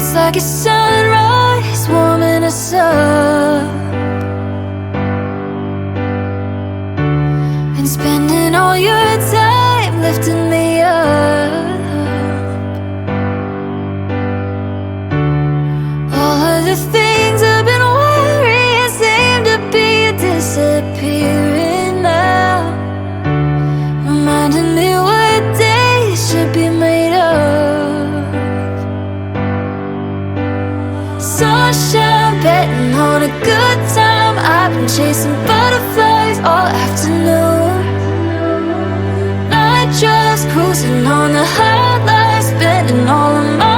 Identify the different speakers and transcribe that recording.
Speaker 1: It's like a sunrise warming us up, and spending all your time lifting me up. All of the things I've been worrying seem to be disappearing now, reminding me what days should be made of. Sunshine, betting on a good time. I've been chasing butterflies all afternoon. Night drives, cruising on the highlights, spending all of my